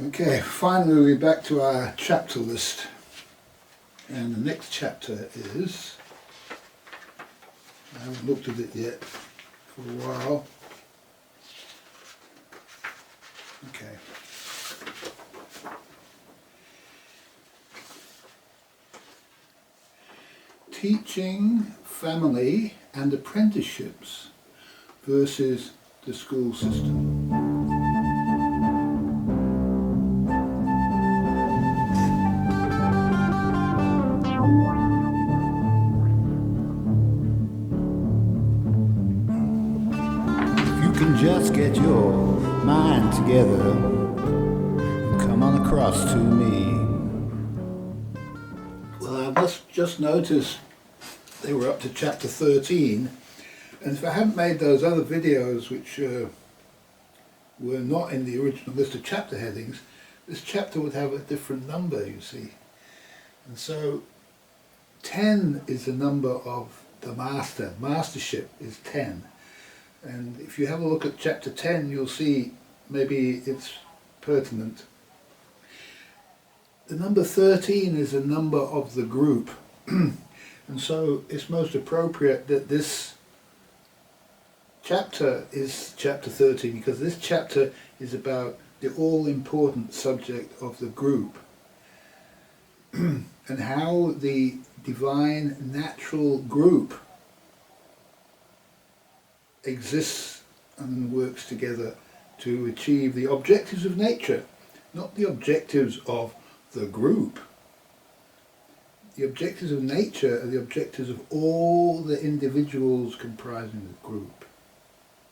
Okay, finally we're back to our chapter list, and the next chapter is, I haven't looked at it yet for a while. Okay. Teaching, family and apprenticeships versus the school system. Just get your mind together and come on across to me. Well, I just noticed they were up to chapter 13, and if I hadn't made those other videos which were not in the original list of chapter headings, this chapter would have a different number, you see. And so 10 is the number of the master. Mastership is 10. And if you have a look at chapter 10, you'll see maybe it's pertinent. The number 13 is a number of the group. And so it's most appropriate that this chapter is chapter 13, because this chapter is about the all-important subject of the group and how the divine natural group exists and works together to achieve the objectives of nature, not the objectives of the group. The objectives of nature are the objectives of all the individuals comprising the group.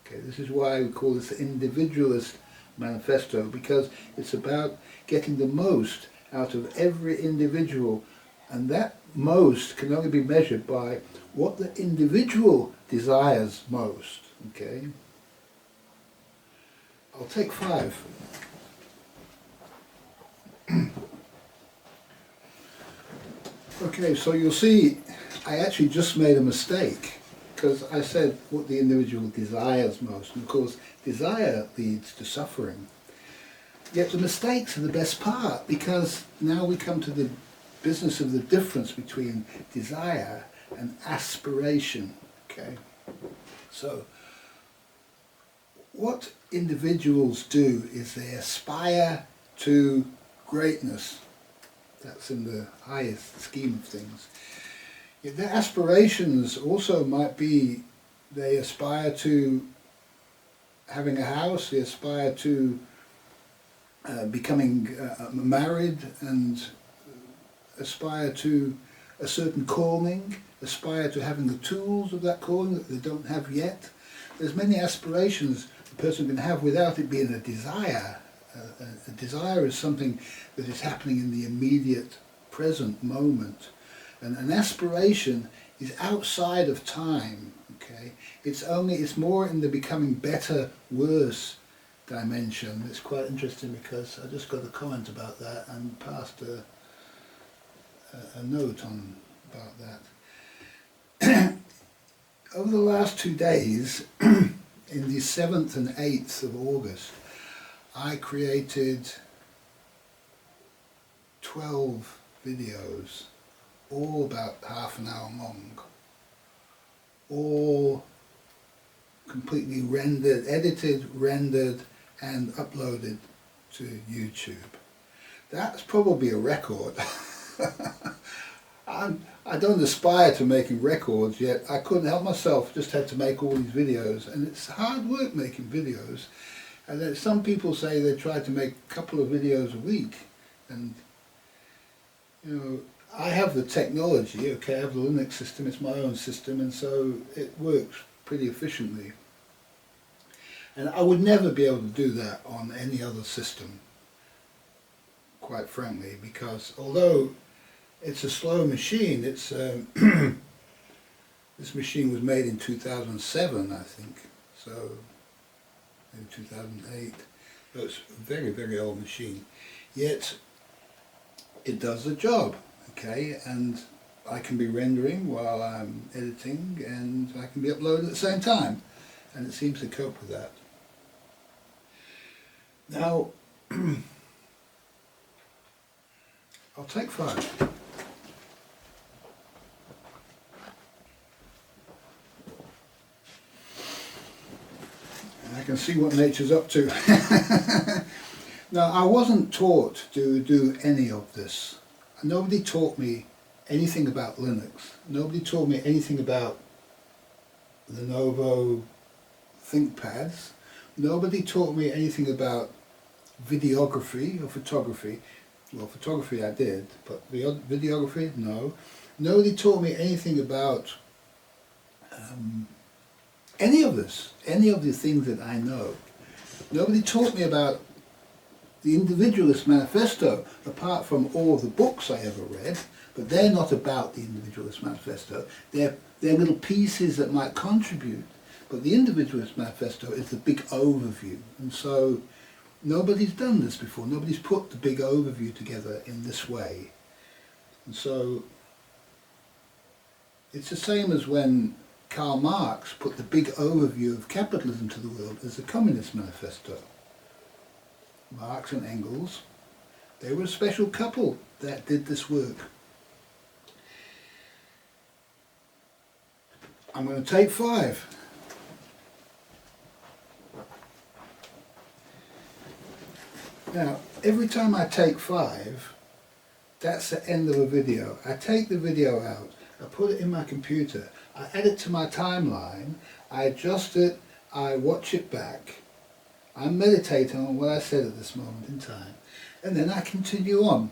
Okay, this is why we call this the Individualist Manifesto, because it's about getting the most out of every individual, and that most can only be measured by what the individual desires most. Okay, I'll take 5. Okay, so you'll see I actually just made a mistake, because I said what the individual desires most, and of course desire leads to suffering. Yet the mistakes are the best part, because now we come to the business of the difference between desire and aspiration. Okay, so what individuals do is they aspire to greatness. That's in the highest scheme of things. Yet their aspirations also might be, they aspire to having a house, they aspire to becoming married, and aspire to a certain calling, aspire to having the tools of that calling that they don't have yet. There's many aspirations a person can have without it being a desire. A desire is something that is happening in the immediate present moment. And an aspiration is outside of time. Okay, it's more in the becoming better, worse dimension. It's quite interesting because I just got a comment about that and passed a note on about that. Over the last 2 days, in the 7th and 8th of August, I created 12 videos, all about half an hour long, all completely rendered, edited, rendered and uploaded to YouTube. That's probably a record. I don't aspire to making records yet. I couldn't help myself, just had to make all these videos, and it's hard work making videos. And then some people say they try to make a couple of videos a week, and you know, I have the technology, okay, I have the Linux system, it's my own system, and so it works pretty efficiently. And I would never be able to do that on any other system, quite frankly, because although it's a slow machine, it's this machine was made in 2007, I think, so in 2008, so it's a very, very old machine, yet it does the job, okay, and I can be rendering while I'm editing, and I can be uploading at the same time, and it seems to cope with that. Now, take 5. And I can see what nature's up to. Now, I wasn't taught to do any of this. Nobody taught me anything about Linux. Nobody taught me anything about Lenovo ThinkPads. Nobody taught me anything about videography or photography. Well, photography I did, but videography, no. Nobody taught me anything about any of this, any of the things that I know. Nobody taught me about the Individualist Manifesto, apart from all the books I ever read, but they're not about the Individualist Manifesto. They're little pieces that might contribute, but the Individualist Manifesto is the big overview, and so nobody's done this before. Nobody's put the big overview together in this way. And so it's the same as when Karl Marx put the big overview of capitalism to the world as the Communist Manifesto. Marx and Engels, they were a special couple that did this work. I'm going to take 5. Now, every time I take 5, that's the end of a video. I take the video out, I put it in my computer, I add it to my timeline, I adjust it, I watch it back, I'm meditating on what I said at this moment in time, and then I continue on.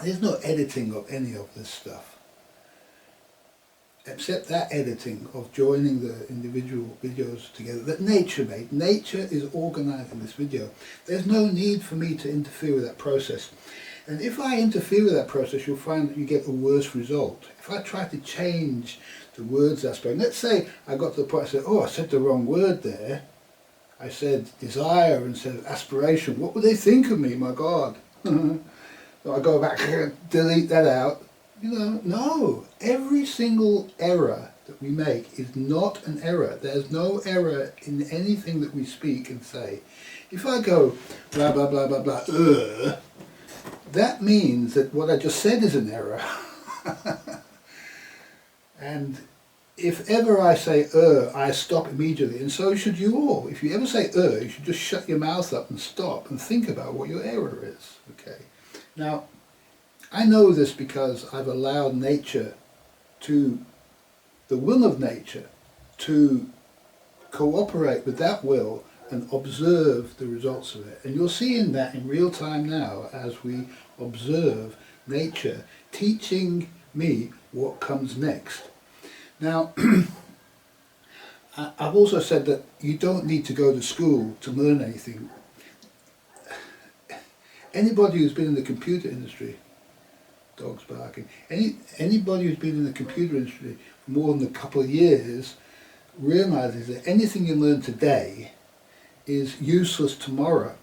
There's no editing of any of this stuff, except that editing of joining the individual videos together that nature made. Nature is organising this video. There's no need for me to interfere with that process. And if I interfere with that process, you'll find that you get a worse result. If I try to change the words I spoke, let's say I got to the point I said, oh, I said the wrong word there. I said desire instead of aspiration. What would they think of me, my God? So I go back and delete that out. You know, no. Every single error that we make is not an error. There's no error in anything that we speak and say. If I go blah, blah, blah, blah, blah, that means that what I just said is an error. And if ever I say I stop immediately, and so should you all. If you ever say you should just shut your mouth up and stop and think about what your error is. Okay. Now, I know this because I've allowed nature to, the will of nature, to cooperate with that will and observe the results of it. And you're seeing that in real time now as we observe nature teaching me what comes next. Now, I've also said that you don't need to go to school to learn anything. Anybody who's been in the computer industry, dogs barking, anybody who's been in the computer industry for more than a couple of years realizes that anything you learn today is useless tomorrow.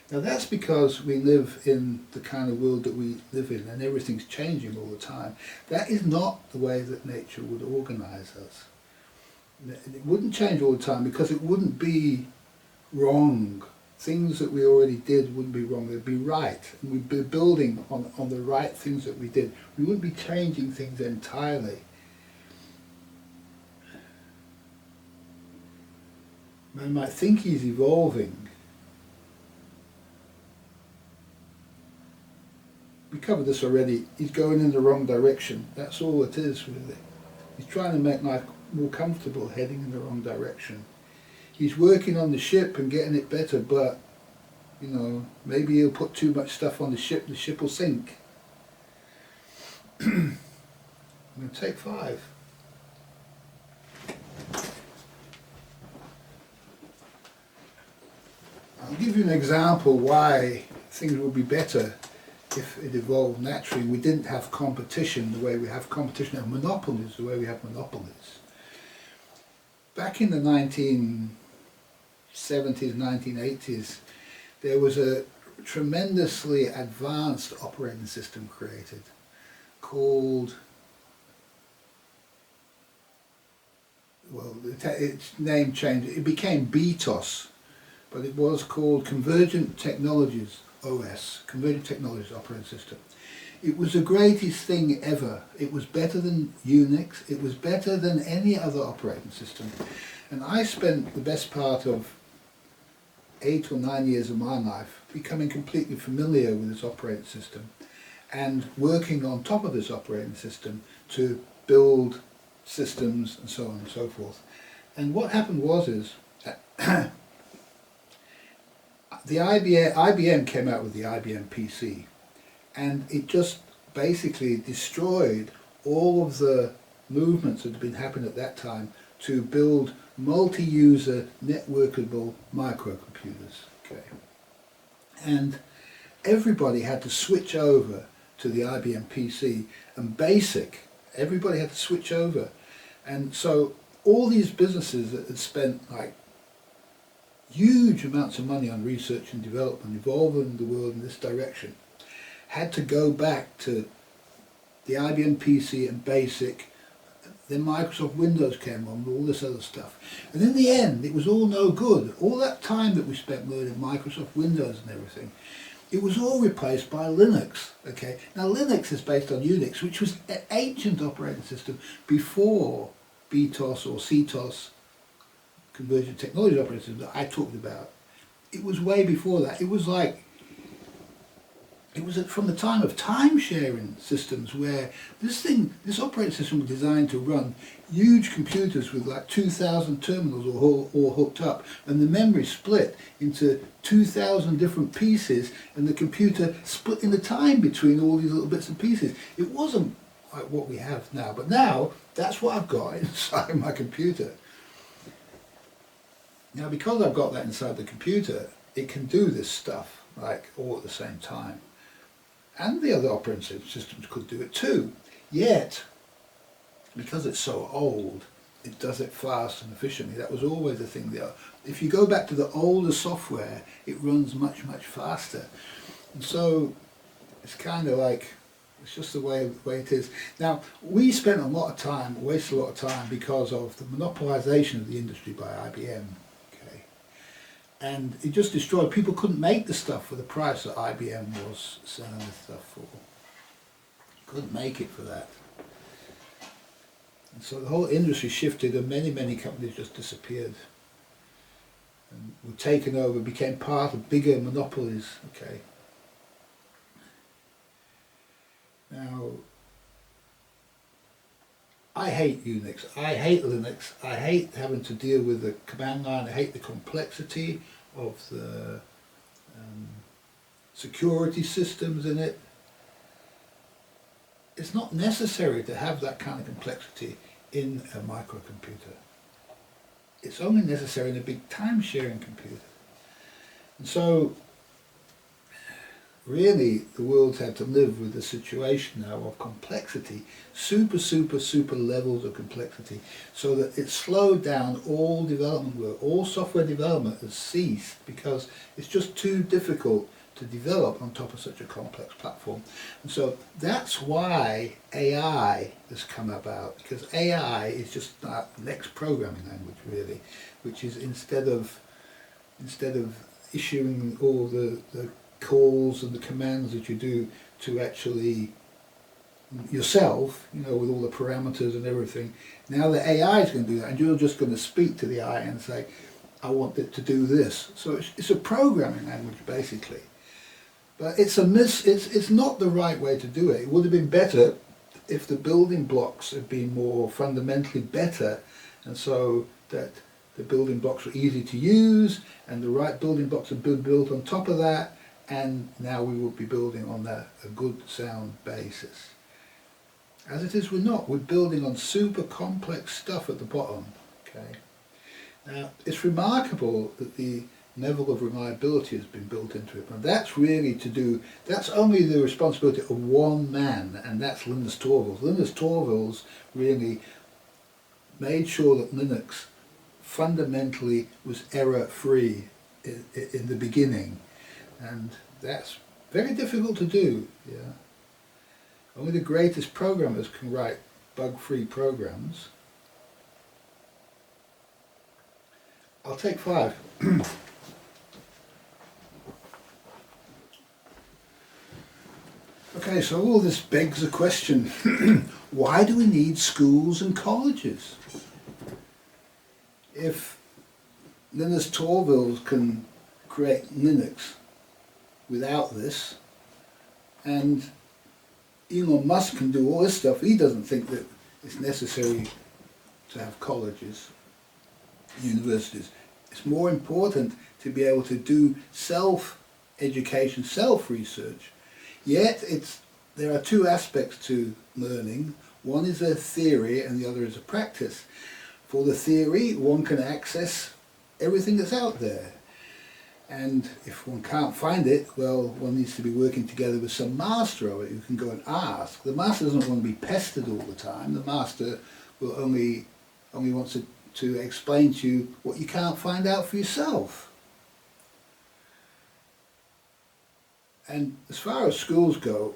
Now that's because we live in the kind of world that we live in and everything's changing all the time. That is not the way that nature would organise us. It wouldn't change all the time because it wouldn't be wrong. Things that we already did wouldn't be wrong, they'd be right. And we'd be building on the right things that we did. We wouldn't be changing things entirely. Man might think he's evolving. We covered this already. He's going in the wrong direction. That's all it is, really. He's trying to make life more comfortable, heading in the wrong direction. He's working on the ship and getting it better, but, you know, maybe he'll put too much stuff on the ship will sink. I'm going to take 5. I'll give you an example why things would be better if it evolved naturally. We didn't have competition the way we have competition, and monopolies the way we have monopolies. Back in the 1970s, 1980s, there was a tremendously advanced operating system created called, well, its name changed. It became BTOS, but it was called Convergent Technologies OS, Convergent Technologies Operating System. It was the greatest thing ever. It was better than Unix. It was better than any other operating system. And I spent the best part of 8 or 9 years of my life becoming completely familiar with this operating system and working on top of this operating system to build systems and so on and so forth. And what happened is the IBM came out with the IBM PC, and it just basically destroyed all of the movements that had been happening at that time to build multi-user networkable microcomputers. Okay. And everybody had to switch over to the IBM PC, and BASIC, everybody had to switch over. And so all these businesses that had spent like huge amounts of money on research and development, evolving the world in this direction, had to go back to the IBM PC and BASIC. Then Microsoft Windows came on, all this other stuff. And in the end, it was all no good. All that time that we spent learning Microsoft Windows and everything, it was all replaced by Linux. Okay. Now Linux is based on Unix, which was an ancient operating system before BTOS or CTOS, Convergent Technology Operating System, that I talked about. It was way before that. It was like, it was from the time of time-sharing systems where this operating system was designed to run huge computers with like 2,000 terminals all hooked up, and the memory split into 2,000 different pieces, and the computer split in the time between all these little bits and pieces. It wasn't like what we have now, but now that's what I've got inside my computer. Now, because I've got that inside the computer, it can do this stuff like all at the same time. And the other operating systems could do it too. Yet, because it's so old, it does it fast and efficiently. That was always the thing there. If you go back to the older software, it runs much, much faster. And so it's kind of like, it's just the way it is. Now, we spent a lot of time, wasted a lot of time because of the monopolization of the industry by IBM. And it just destroyed. People couldn't make the stuff for the price that IBM was selling the stuff for. Couldn't make it for that. And so the whole industry shifted, and many, many companies just disappeared. And were taken over, became part of bigger monopolies. Okay. Now, I hate Unix, I hate Linux, I hate having to deal with the command line, I hate the complexity of the security systems in it. It's not necessary to have that kind of complexity in a microcomputer. It's only necessary in a big time-sharing computer. And so, really, the world's had to live with the situation now of complexity, super levels of complexity, so that it slowed down all development work. All software development has ceased because it's just too difficult to develop on top of such a complex platform. And so that's why AI has come about, because AI is just the next programming language, really, which is instead of issuing all the calls and the commands that you do to actually yourself, you know, with all the parameters and everything, now the AI is going to do that, and you're just going to speak to the AI and say, I want it to do this. So it's a programming language, basically. But it's not the right way to do it. It would have been better if the building blocks had been more fundamentally better, and so that the building blocks were easy to use, and the right building blocks had been built on top of that, and now we would be building on that a good sound basis. As it is, we're not. We're building on super complex stuff at the bottom. Okay. Now, it's remarkable that the level of reliability has been built into it, and that's really that's only the responsibility of one man, and that's Linus Torvalds. Linus Torvalds really made sure that Linux fundamentally was error-free in the beginning. And that's very difficult to do. Yeah. Only the greatest programmers can write bug-free programs. I'll take 5. Okay, Okay, so all this begs the question, why do we need schools and colleges? If Linus Torvalds can create Linux without this, and Elon Musk can do all this stuff, he doesn't think that it's necessary to have colleges, universities. It's more important to be able to do self-education, self-research. Yet there are two aspects to learning. One is a theory and the other is a practice. For the theory, one can access everything that's out there. And if one can't find it, well, one needs to be working together with some master of it who can go and ask. The master doesn't want to be pestered all the time. The master will only wants to explain to you what you can't find out for yourself. And as far as schools go,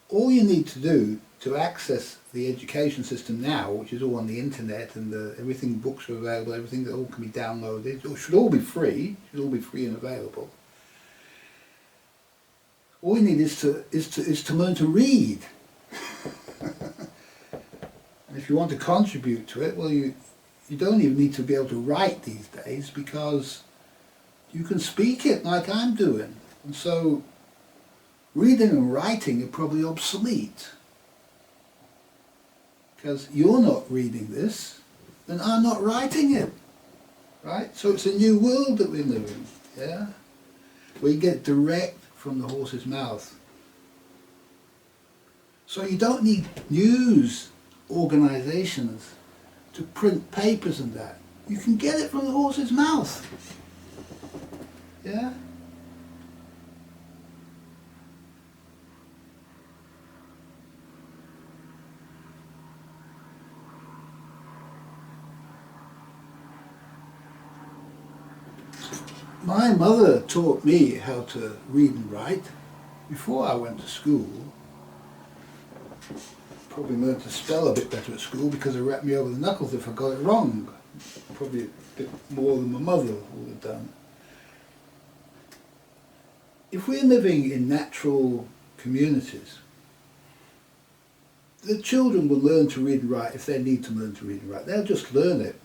all you need to do to access the education system now, which is all on the internet and everything, books are available, everything that all can be downloaded, it should all be free, and available. All you need is to learn to read. And if you want to contribute to it, well, you don't even need to be able to write these days, because you can speak it like I'm doing. And so reading and writing are probably obsolete, because you're not reading this and I'm not writing it, right? So it's a new world that we live in, yeah? We get direct from the horse's mouth. So you don't need news organisations to print papers and that. You can get it from the horse's mouth, yeah? My mother taught me how to read and write before I went to school. Probably learned to spell a bit better at school because it rapped me over the knuckles if I got it wrong. Probably a bit more than my mother would have done. If we're living in natural communities, the children will learn to read and write if they need to learn to read and write. They'll just learn it.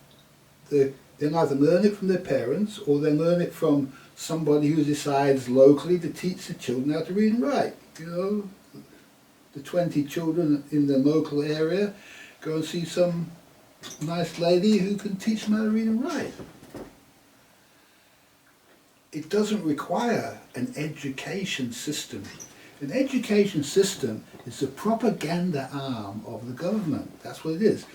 They'll either learn it from their parents or they'll learn it from somebody who decides locally to teach the children how to read and write. You know, the 20 children in the local area go and see some nice lady who can teach them how to read and write. It doesn't require an education system. An education system is the propaganda arm of the government. That's what it is.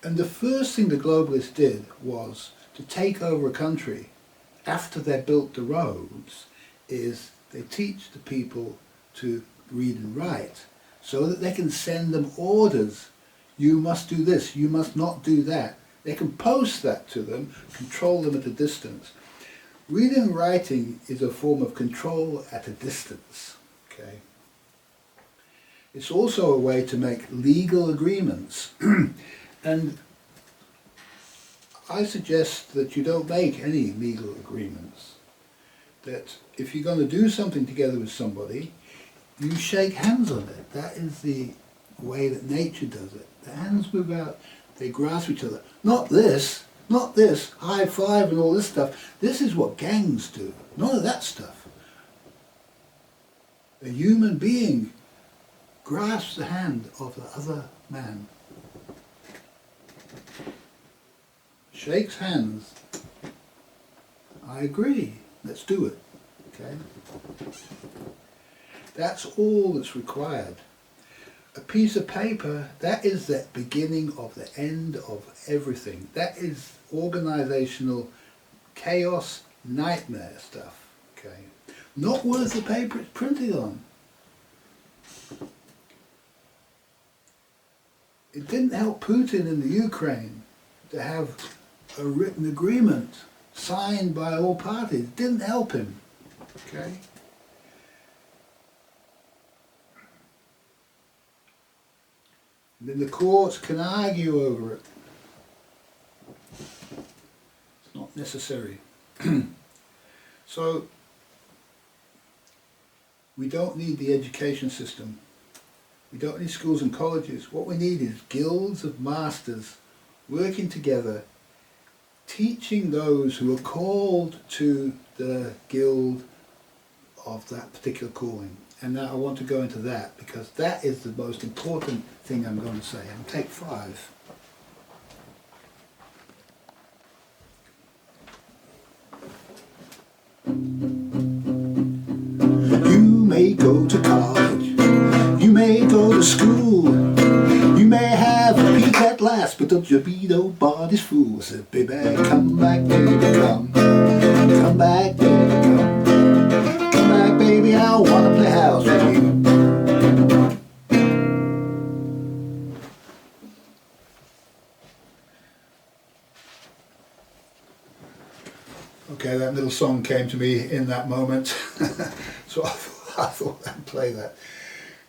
And the first thing the globalists did was to take over a country after they built the roads, is they teach the people to read and write so that they can send them orders. You must do this, you must not do that. They can post that to them, control them at a distance. Reading and writing is a form of control at a distance. Okay. It's also a way to make legal agreements. And I suggest that you don't make any legal agreements. That if you're going to do something together with somebody, you shake hands on it. That is the way that nature does it. The hands move out, they grasp each other. Not this, high five and all this stuff. This is what gangs do. None of that stuff. A human being grasps the hand of the other man. Shakes hands. I agree. Let's do it. Okay? That's all that's required. A piece of paper, that is the beginning of the end of everything. That is organizational chaos, nightmare stuff. Okay? Not worth the paper it's printed on. It didn't help Putin in the Ukraine to have a written agreement signed by all parties. It didn't help him. Okay? And then the courts can argue over it. It's not necessary. So we don't need the education system. We don't need schools and colleges. What we need is guilds of masters working together, teaching those who are called to the guild of that particular calling. And now I want to go into that because that is the most important thing I'm going to say. And take 5. You may go to college, you may go to school, you may have a peak at last, but don't you be nobody's fool. Said, baby, come back, baby, come. Come back, baby, come. Come back, baby, I wanna play house with you. Okay, that little song came to me in that moment, so I thought I'd play that.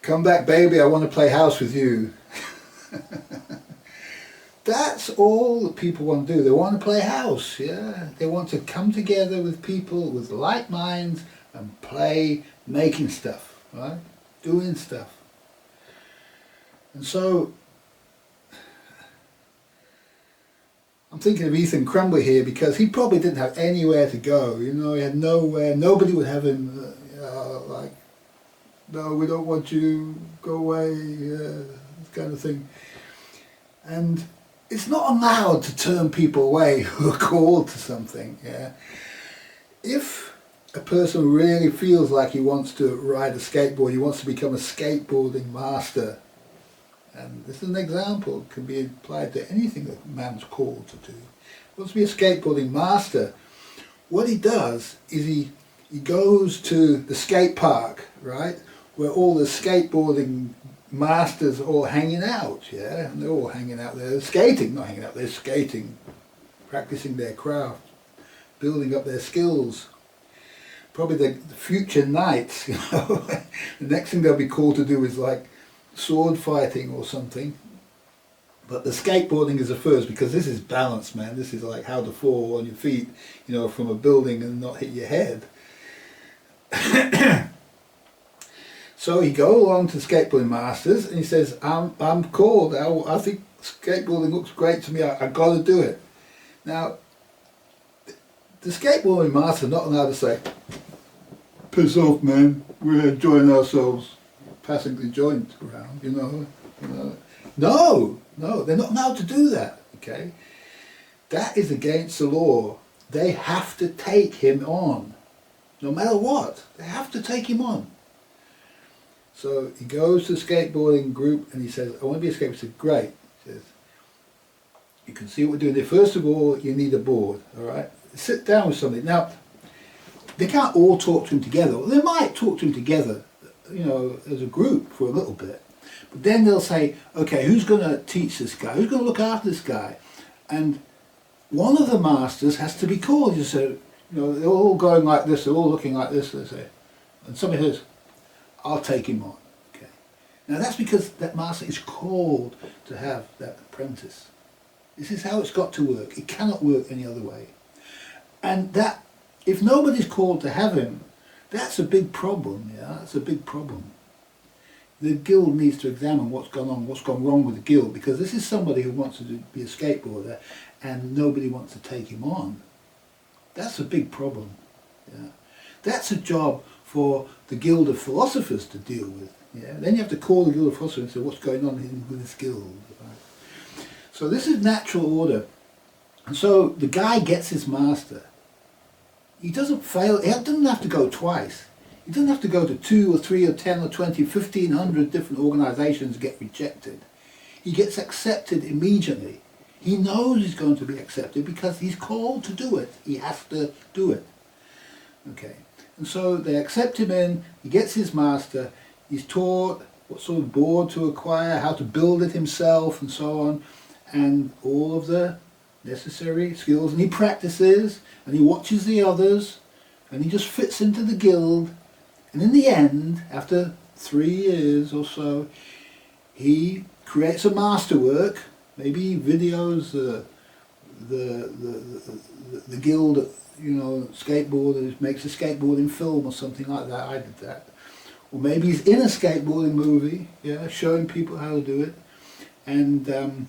Come back, baby, I want to play house with you. That's all that people want to do. They want to play house, yeah. They want to come together with people with like minds and play making stuff, right? Doing stuff. And so, I'm thinking of Ethan Crumbley here because he probably didn't have anywhere to go. You know, he had nowhere. Nobody would have him like, no, we don't want you, go away, this kind of thing. And it's not allowed to turn people away who are called to something. Yeah. If a person really feels like he wants to ride a skateboard, he wants to become a skateboarding master, and this is an example, it can be applied to anything that man's called to do. He wants to be a skateboarding master. What he does is he goes to the skate park, right, where all the skateboarding masters are all hanging out, yeah, and they're all hanging out there, skating, not hanging out, they're skating, practicing their craft, building up their skills. Probably the future knights, you know, the next thing they'll be called to do is like sword fighting or something. But the skateboarding is the first, because this is balance, man. This is like how to fall on your feet, you know, from a building and not hit your head. So he goes along to skateboarding masters and he says, I'm called, I think skateboarding looks great to me, I've got to do it. Now, the skateboarding master are not allowed to say, piss off, man, we're enjoying ourselves, passing the joint around, you know. No, they're not allowed to do that, okay? That is against the law. They have to take him on, no matter what. They have to take him on. So he goes to the skateboarding group and he says, I want to be a skateboarder. He said, great. He says, you can see what we're doing there. First of all, you need a board, all right? Sit down with somebody. Now, they can't all talk to him together. Well, they might talk to him together, you know, as a group for a little bit. But then they'll say, okay, who's going to teach this guy? Who's going to look after this guy? And one of the masters has to be called. You say, you know, they're all going like this, they're all looking like this, they say. And somebody says, I'll take him on. Okay. Now that's because that master is called to have that apprentice. This is how it's got to work. It cannot work any other way. And that, if nobody's called to have him, that's a big problem, yeah, that's a big problem. The guild needs to examine what's gone on, what's gone wrong with the guild, because this is somebody who wants to be a skateboarder and nobody wants to take him on. That's a big problem, yeah. That's a job for the Guild of Philosophers to deal with, yeah. Then you have to call the Guild of Philosophers and say, what's going on with this guild, right? So this is natural order. And so the guy gets his master. He doesn't fail, he doesn't have to go twice. He doesn't have to go to 2 or 3 or 10 or 20, 1,500 different organisations and get rejected. He gets accepted immediately. He knows he's going to be accepted because he's called to do it. He has to do it. Okay. And so they accept him in, he gets his master, he's taught what sort of board to acquire, how to build it himself and so on, and all of the necessary skills, and he practices and he watches the others and he just fits into the guild, and in the end, after 3 years or so, he creates a masterwork, maybe videos the guild, you know, skateboarders, makes a skateboarding film or something like that. I did that. or maybe he's in a skateboarding movie, yeah, showing people how to do it, and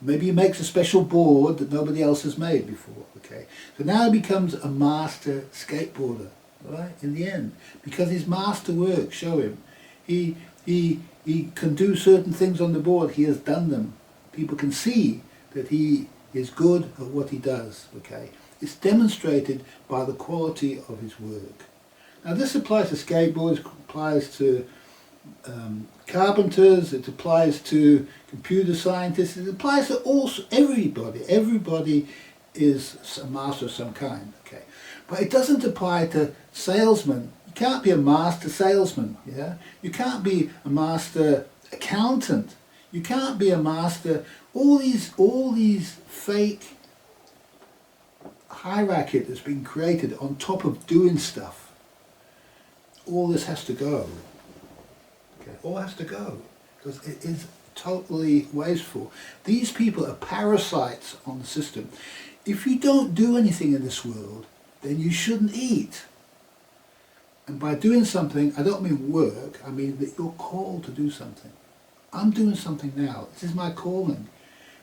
maybe he makes a special board that nobody else has made before, okay? So now he becomes a master skateboarder, right, in the end, because his master work show him. He can do certain things on the board, he has done them. People can see that he is good at what he does, okay? It's demonstrated by the quality of his work. Now this applies to skateboarders, it applies to carpenters, it applies to computer scientists, it applies to everybody. Everybody is a master of some kind, okay? But it doesn't apply to salesmen. You can't be a master salesman, yeah? You can't be a master accountant. You can't be a master, all these fake hierarchy that's been created on top of doing stuff. All this has to go. Okay, all has to go, because it is totally wasteful. These people are parasites on the system. If you don't do anything in this world, then you shouldn't eat. And by doing something, I don't mean work, I mean that you're called to do something. I'm doing something now. This is my calling.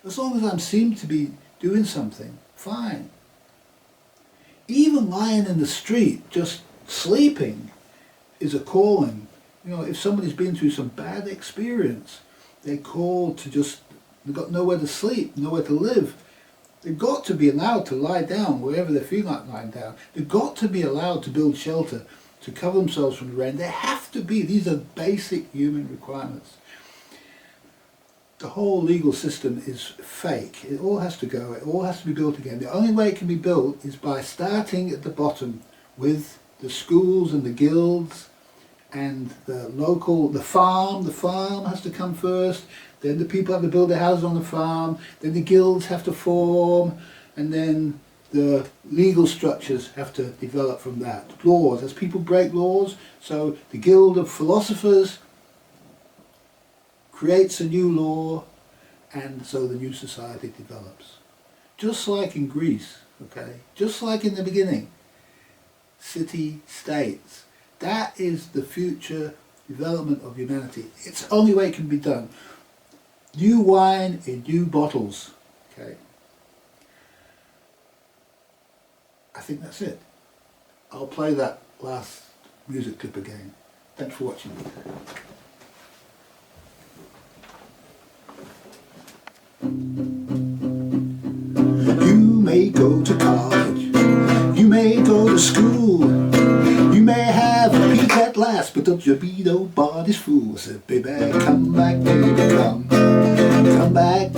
As long as I seem to be doing something, fine. Even lying in the street, just sleeping, is a calling. You know, if somebody's been through some bad experience, they're called to they've got nowhere to sleep, nowhere to live. They've got to be allowed to lie down wherever they feel like lying down. They've got to be allowed to build shelter, to cover themselves from the rain. They have to be. These are basic human requirements. The whole legal system is fake. It all has to go. It all has to be built again. The only way it can be built is by starting at the bottom with the schools and the guilds and the farm. The farm has to come first. Then the people have to build their houses on the farm. Then the guilds have to form. And then the legal structures have to develop from that. Laws, as people break laws, so the guild of philosophers creates a new law, and so the new society develops. Just like in Greece, okay? Just like in the beginning. City-states. That is the future development of humanity. It's the only way it can be done. New wine in new bottles, okay? I think that's it. I'll play that last music clip again. Thanks for watching. You may go to college, you may go to school, you may have a peak at last, but don't you be nobody's fool. Said, baby, come back, baby, come back,